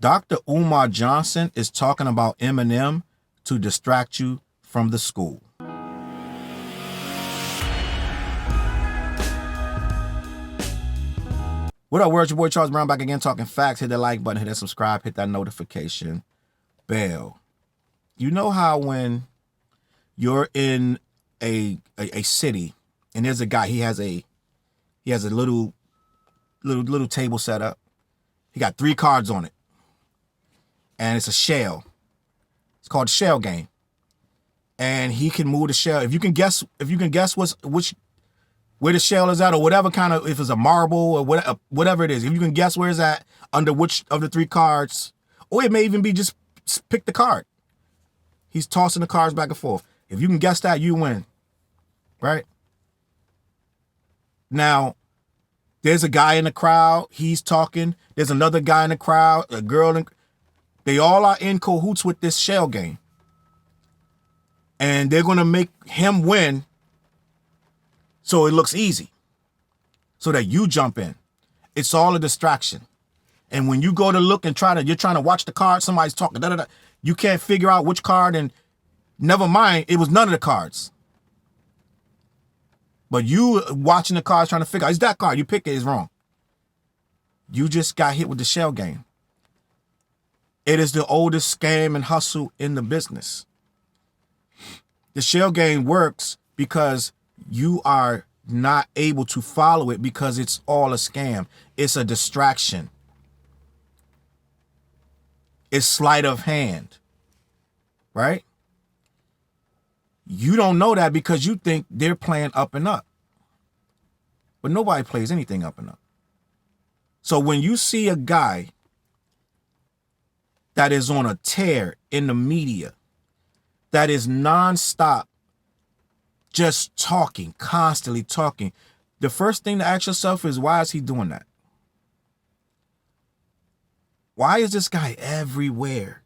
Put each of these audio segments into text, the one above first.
Dr. Umar Johnson is talking about Eminem to distract you from the school. What up, world? Your boy Charles Brown back again talking facts. Hit that like button, hit that subscribe, hit that notification bell. You know how when you're in a city and there's a guy, he has a little table set up. He got 3 cards on it. And it's a shell. It's called the shell game. And he can move the shell. If you can guess where the shell is at, or whatever kind of, if it's a marble or whatever it is, if you can guess where it's at under which of the 3 cards, or it may even be just pick the card. He's tossing the cards back and forth. If you can guess that, you win. Right? Now, there's a guy in the crowd. He's talking. There's another guy in the crowd, a girl. They all are in cahoots with this shell game. And they're going to make him win so it looks easy. So that you jump in. It's all a distraction. And when you go to look and you're trying to watch the card, somebody's talking, you can't figure out which card, and never mind, it was none of the cards. But you watching the cards trying to figure out, it's that card, you pick it, it's wrong. You just got hit with the shell game. It is the oldest scam and hustle in the business. The shell game works because you are not able to follow it because it's all a scam. It's a distraction. It's sleight of hand, right? You don't know that because you think they're playing up and up. But nobody plays anything up and up. So when you see a guy that is on a tear in the media, that is nonstop, just talking, constantly talking, the first thing to ask yourself is, why is he doing that? Why is this guy everywhere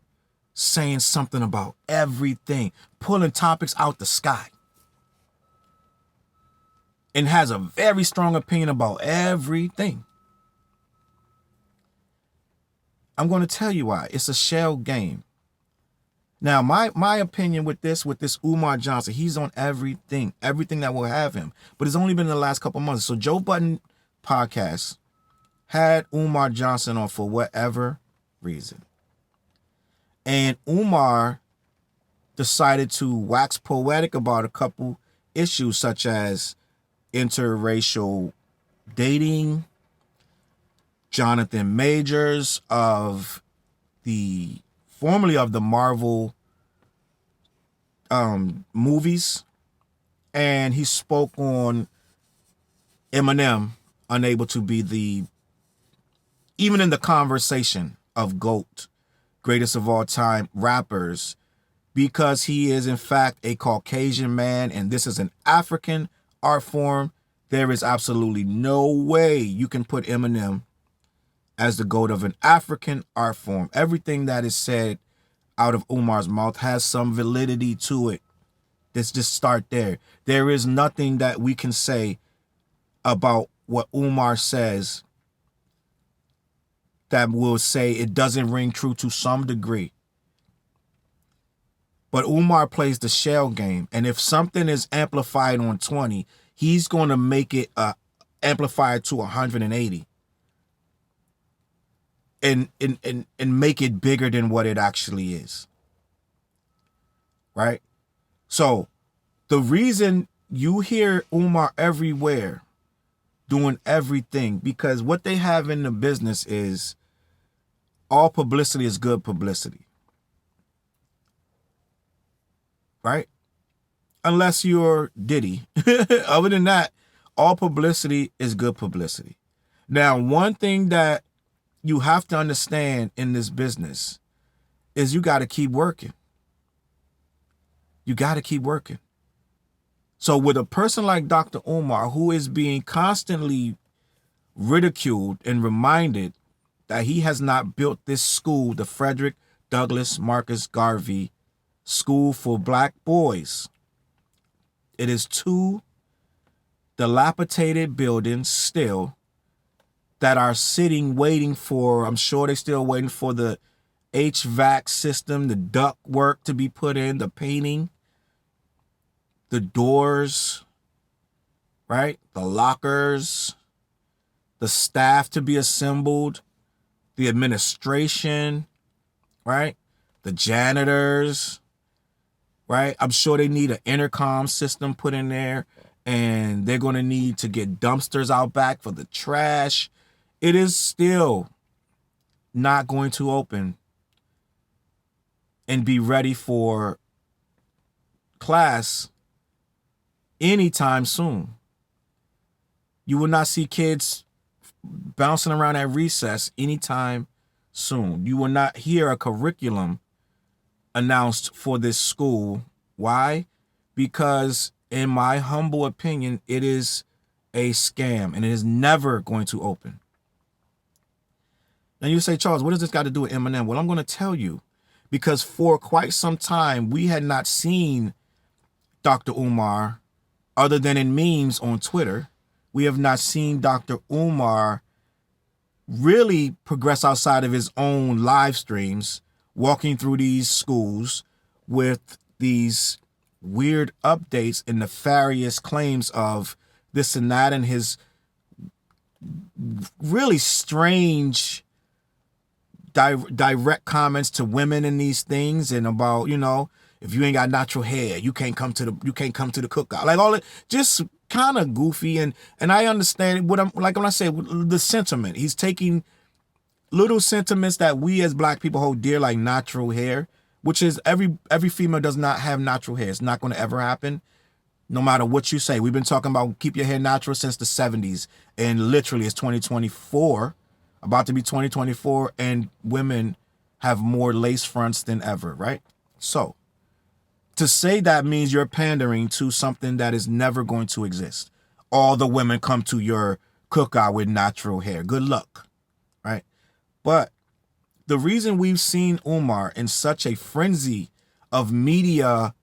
saying something about everything, pulling topics out the sky, and has a very strong opinion about everything? I'm going to tell you why. It's a shell game. Now, my opinion with this Umar Johnson, he's on everything that will have him. But it's only been in the last couple months. So Joe Budden podcast had Umar Johnson on for whatever reason. And Umar decided to wax poetic about a couple issues such as interracial dating, Jonathan Majors formerly of the Marvel movies, and he spoke on Eminem unable to be even in the conversation of GOAT, greatest of all time rappers, because he is in fact a Caucasian man and this is an African art form. There is absolutely no way you can put Eminem as the GOAT of an African art form. Everything that is said out of Umar's mouth has some validity to it. Let's just start there. There is nothing that we can say about what Umar says that will say it doesn't ring true to some degree. But Umar plays the shell game. And if something is amplified on 20, he's going to make it amplified to 180. And make it bigger than what it actually is. Right? So the reason you hear Umar everywhere doing everything, because what they have in the business is all publicity is good publicity. Right? Unless you're Diddy. Other than that, all publicity is good publicity. Now, one thing that you have to understand in this business is you got to keep working. You got to keep working. So with a person like Dr. Umar, who is being constantly ridiculed and reminded that he has not built this school, the Frederick Douglass Marcus Garvey School for Black Boys. It is 2 dilapidated buildings still that are sitting waiting for, I'm sure they're still waiting for the HVAC system, the duct work to be put in, the painting, the doors, right? The lockers, the staff to be assembled, the administration, right? The janitors, right? I'm sure they need an intercom system put in there, and they're going to need to get dumpsters out back for the trash. It is still not going to open and be ready for class anytime soon. You will not see kids bouncing around at recess anytime soon. You will not hear a curriculum announced for this school. Why? Because in my humble opinion, it is a scam and it is never going to open. And you say, Charles, what does this got to do with Eminem? Well, I'm going to tell you, because for quite some time, we had not seen Dr. Umar other than in memes on Twitter. We have not seen Dr. Umar really progress outside of his own live streams, walking through these schools with these weird updates and nefarious claims of this and that, and his really strange direct comments to women in these things, and about, you know, if you ain't got natural hair, you can't come to the cookout. Like all it, just kind of goofy. And I understand what I'm like when I say the sentiment. He's taking little sentiments that we as black people hold dear, like natural hair, which is every female does not have natural hair. It's not going to ever happen, no matter what you say. We've been talking about keep your hair natural since the 70s, and literally it's 2024, about to be 2024, and women have more lace fronts than ever, right? So to say that means you're pandering to something that is never going to exist. All the women come to your cookout with natural hair. Good luck, right? But the reason we've seen Umar in such a frenzy of media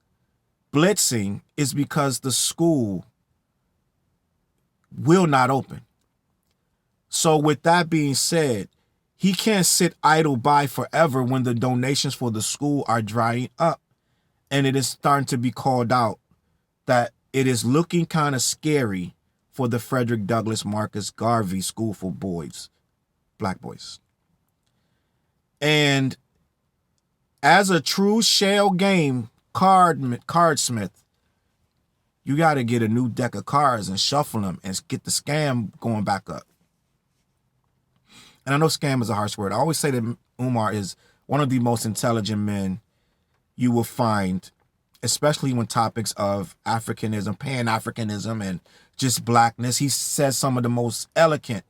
blitzing is because the school will not open. So with that being said, he can't sit idle by forever when the donations for the school are drying up. And it is starting to be called out that it is looking kind of scary for the Frederick Douglass Marcus Garvey School for Boys, Black boys. And as a true shell game cardsmith, you got to get a new deck of cards and shuffle them and get the scam going back up. And I know scam is a harsh word. I always say that Umar is one of the most intelligent men you will find, especially when topics of Africanism, Pan-Africanism, and just blackness. He says some of the most eloquent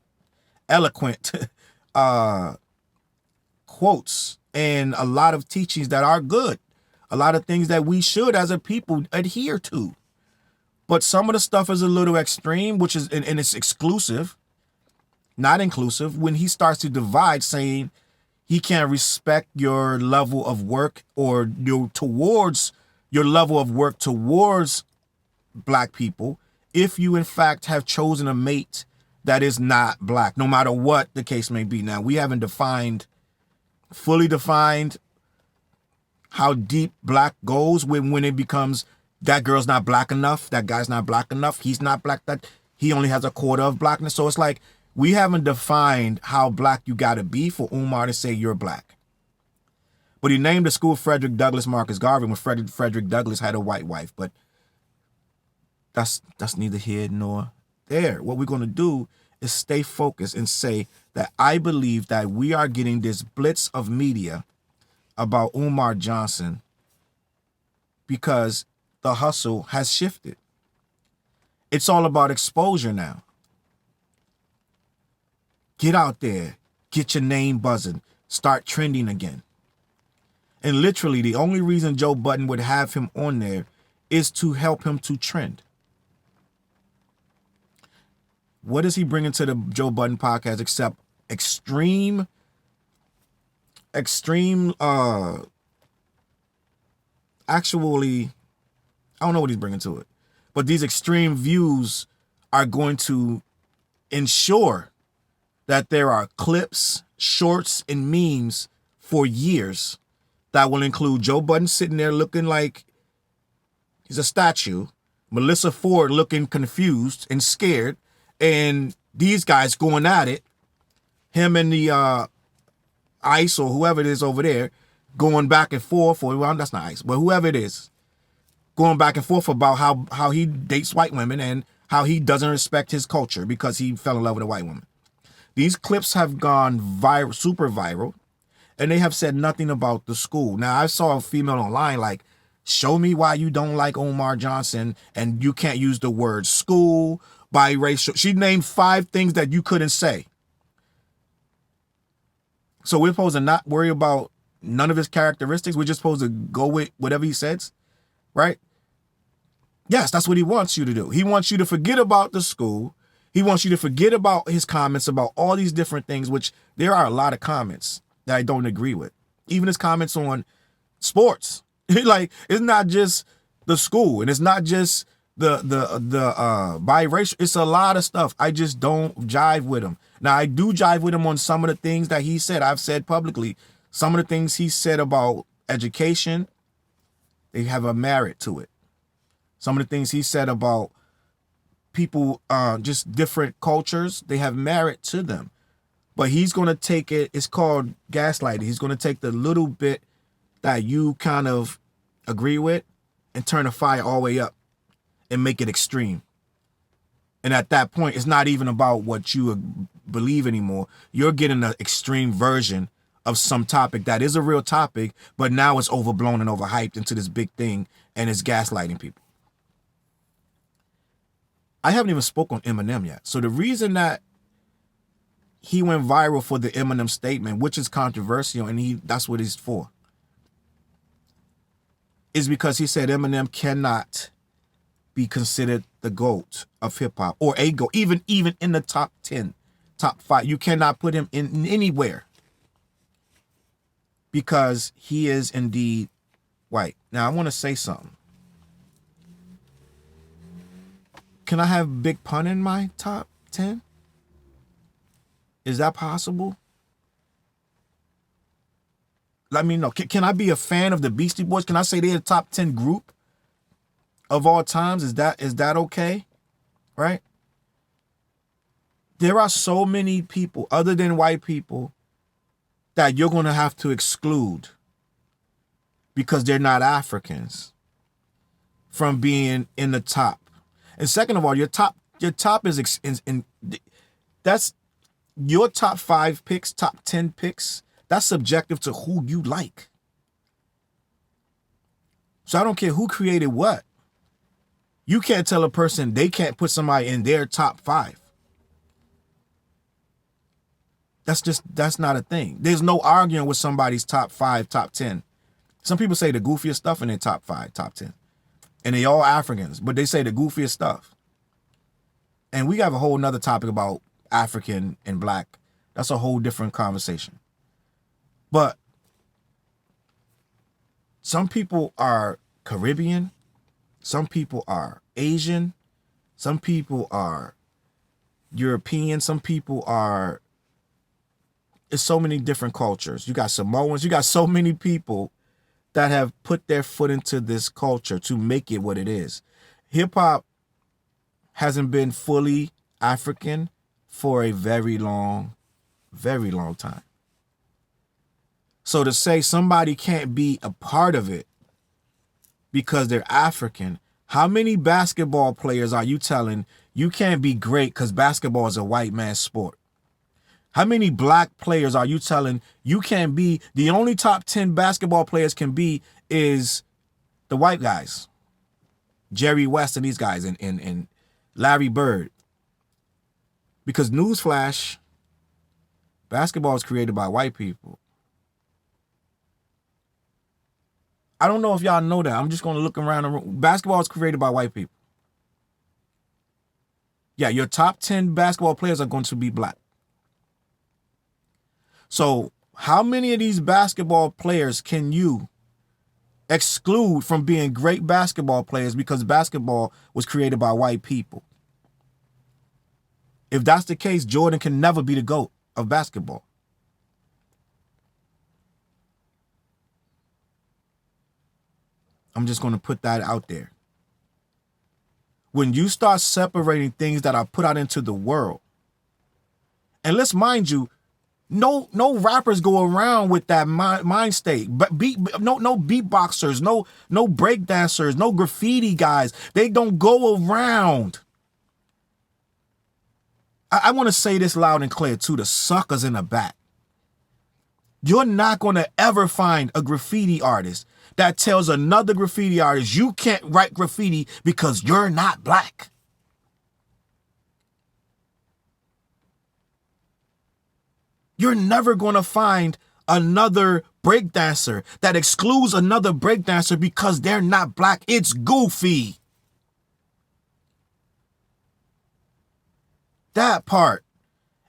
quotes and a lot of teachings that are good. A lot of things that we should, as a people, adhere to. But some of the stuff is a little extreme, which is, and it's exclusive, not inclusive, when he starts to divide, saying he can't respect your level of work or towards your level of work towards black people if you in fact have chosen a mate that is not black, no matter what the case may be. Now, we haven't fully defined how deep black goes when it becomes that girl's not black enough, that guy's not black enough, he's not black, that he only has a quarter of blackness. So it's like we haven't defined how black you got to be for Umar to say you're black. But he named the school Frederick Douglass Marcus Garvey when Frederick Douglass had a white wife. But that's neither here nor there. What we're going to do is stay focused and say that I believe that we are getting this blitz of media about Umar Johnson because the hustle has shifted. It's all about exposure now. Get out there, get your name buzzing, start trending again. And literally the only reason Joe Budden would have him on there is to help him to trend. What is he bringing to the Joe Budden podcast except extreme, actually, I don't know what he's bringing to it, but these extreme views are going to ensure that there are clips, shorts, and memes for years that will include Joe Budden sitting there looking like he's a statue, Melissa Ford looking confused and scared, and these guys going at it, him and the ICE or whoever it is over there, going back and forth, or well, that's not ICE, but whoever it is, going back and forth about how he dates white women and how he doesn't respect his culture because he fell in love with a white woman. These clips have gone viral, super viral, and they have said nothing about the school. Now, I saw a female online like, show me why you don't like Umar Johnson and you can't use the word school, biracial. She named 5 things that you couldn't say. So we're supposed to not worry about none of his characteristics. We're just supposed to go with whatever he says, right? Yes, that's what he wants you to do. He wants you to forget about the school. He wants you to forget about his comments about all these different things, which there are a lot of comments that I don't agree with. Even his comments on sports. Like, it's not just the school and it's not just the biracial. It's a lot of stuff. I just don't jive with him. Now, I do jive with him on some of the things that he said. I've said publicly, some of the things he said about education, they have a merit to it. Some of the things he said about people, just different cultures, they have merit to them. But he's going to take it, it's called gaslighting. He's going to take the little bit that you kind of agree with and turn the fire all the way up and make it extreme. And at that point, it's not even about what you believe anymore. You're getting an extreme version of some topic that is a real topic, but now it's overblown and overhyped into this big thing, and it's gaslighting people. I haven't even spoken on Eminem yet. So the reason that he went viral for the Eminem statement, which is controversial, and that's what he's for, is because he said Eminem cannot be considered the GOAT of hip-hop, or a GOAT, even in the top 10, top 5. You cannot put him in anywhere because he is indeed white. Now, I want to say something. Can I have Big Pun in my top 10? Is that possible? Let me know. Can I be a fan of the Beastie Boys? Can I say they're the top 10 group of all times? Is that okay? Right? There are so many people other than white people that you're going to have to exclude because they're not Africans from being in the top. And second of all, your top is that's your top 5 picks, top 10 picks. That's subjective to who you like. So I don't care who created what. You can't tell a person they can't put somebody in their top 5. That's not a thing. There's no arguing with somebody's top 5, top 10. Some people say the goofiest stuff in their top 5, top 10. And they all Africans, but they say the goofiest stuff. And we have a whole nother topic about African and black. That's a whole different conversation. But some people are Caribbean. Some people are Asian. Some people are European. Some people are... It's so many different cultures. You got Samoans. You got so many people that have put their foot into this culture to make it what it is. Hip-hop hasn't been fully African for a very long time. So to say somebody can't be a part of it because they're African, how many basketball players are you telling you can't be great because basketball is a white man's sport? How many black players are you telling you can't be? The only top 10 basketball players can be is the white guys. Jerry West and these guys and Larry Bird. Because newsflash, basketball is created by white people. I don't know if y'all know that. I'm just going to look around the room. Basketball is created by white people. Yeah, your top 10 basketball players are going to be black. So how many of these basketball players can you exclude from being great basketball players because basketball was created by white people? If that's the case, Jordan can never be the GOAT of basketball. I'm just going to put that out there. When you start separating things that are put out into the world, and let's mind you, no rappers go around with that mind state. But no beatboxers, no break dancers, no graffiti guys. They don't go around. I want to say this loud and clear to the suckers in the back. You're not going to ever find a graffiti artist that tells another graffiti artist you can't write graffiti because you're not black. You're never going to find another breakdancer that excludes another breakdancer because they're not black. It's goofy. That part.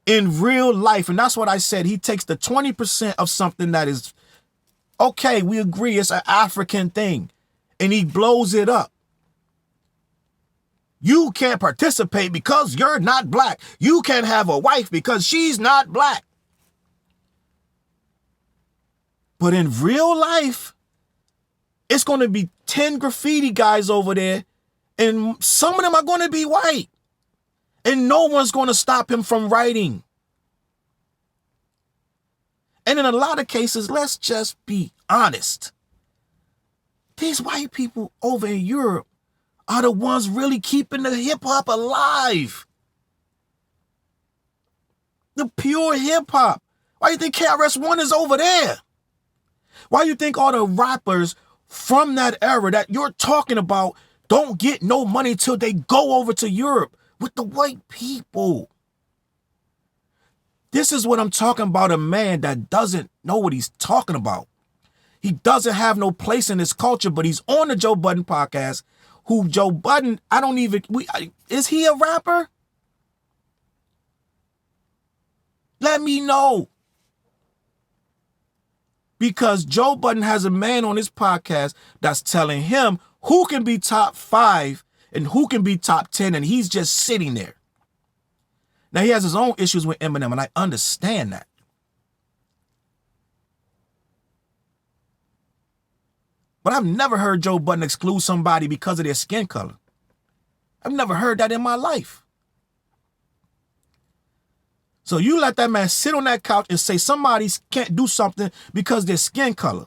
In real life, and that's what I said, he takes the 20% of something that is, okay, we agree, it's an African thing, and he blows it up. You can't participate because you're not black. You can't have a wife because she's not black. But in real life, it's going to be 10 graffiti guys over there, and some of them are going to be white. And no one's going to stop him from writing. And in a lot of cases, let's just be honest. These white people over in Europe are the ones really keeping the hip hop alive. The pure hip hop. Why do you think KRS-One is over there? Why do you think all the rappers from that era that you're talking about don't get no money till they go over to Europe with the white people? This is what I'm talking about, a man that doesn't know what he's talking about. He doesn't have no place in this culture, but he's on the Joe Budden podcast, who Joe Budden, is he a rapper? Let me know. Because Joe Budden has a man on his podcast that's telling him who can be top 5 and who can be top 10, and he's just sitting there. Now, he has his own issues with Eminem, and I understand that. But I've never heard Joe Budden exclude somebody because of their skin color. I've never heard that in my life. So you let that man sit on that couch and say somebody can't do something because their skin color.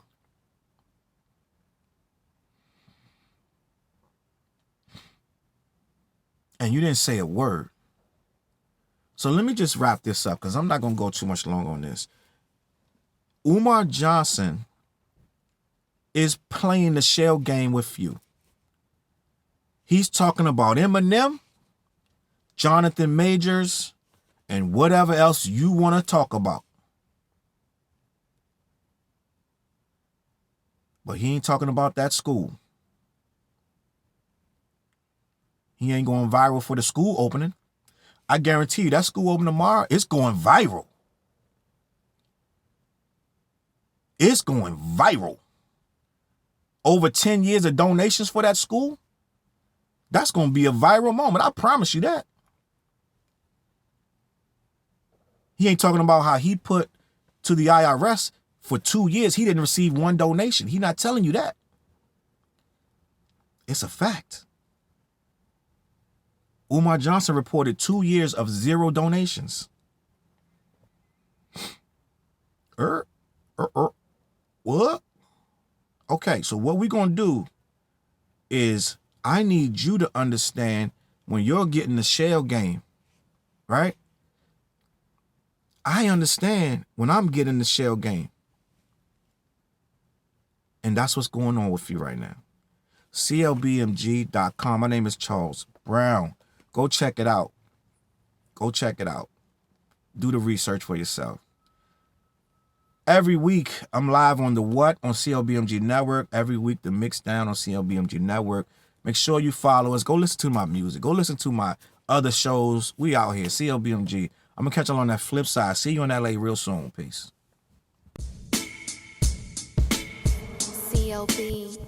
And you didn't say a word. So let me just wrap this up because I'm not going to go too much longer on this. Umar Johnson is playing the shell game with you. He's talking about Eminem, Jonathan Majors, and whatever else you want to talk about. But he ain't talking about that school. He ain't going viral for the school opening. I guarantee you that school opening tomorrow, it's going viral. It's going viral. Over 10 years of donations for that school, that's going to be a viral moment. I promise you that. He ain't talking about how he put to the IRS for 2 years. He didn't receive one donation. He's not telling you that. It's a fact. Umar Johnson reported 2 years of 0 donations. What? Okay, so what we're going to do is I need you to understand when you're getting the shell game, right? I understand when I'm getting the shell game. And that's what's going on with you right now. CLBMG.com. My name is Challz Brown. Go check it out. Go check it out. Do the research for yourself. Every week, I'm live on the What on CLBMG Network. Every week, the Mix Down on CLBMG Network. Make sure you follow us. Go listen to my music. Go listen to my other shows. We out here, CLBMG. I'm going to catch you on that flip side. See you in LA real soon. Peace. CLB.